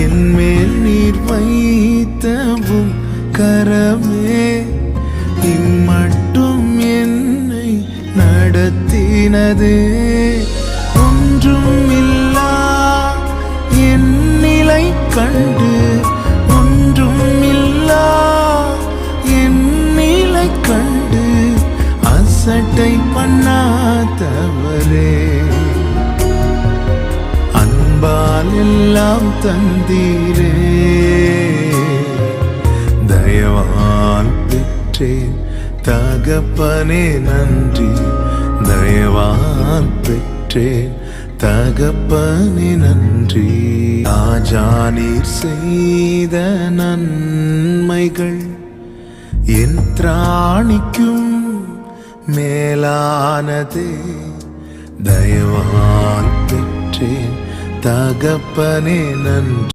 என்மேல் நீர் வைத்தவும் கரமே இம்மட்டும் என்னை நடத்தினதே. ஒன்றும் இல்லா என் நிலை கண்டு, ஒன்றும் இல்லா என் நிலை கண்டு அசட்டை பண்ணாதவரே. அன்பால் எல்லாம் தந்தீரே, தயவால் பெற்றேன் தகப்பனே நன்றி. தயவால் பெற்றேன் தகப்பனே நன்றி. ராஜா நீர் செய்த நன்மைகள் என் திராணிக்கும் மேலானதே. தயவால் பெற்றேன் தகப்பனே நன்றி.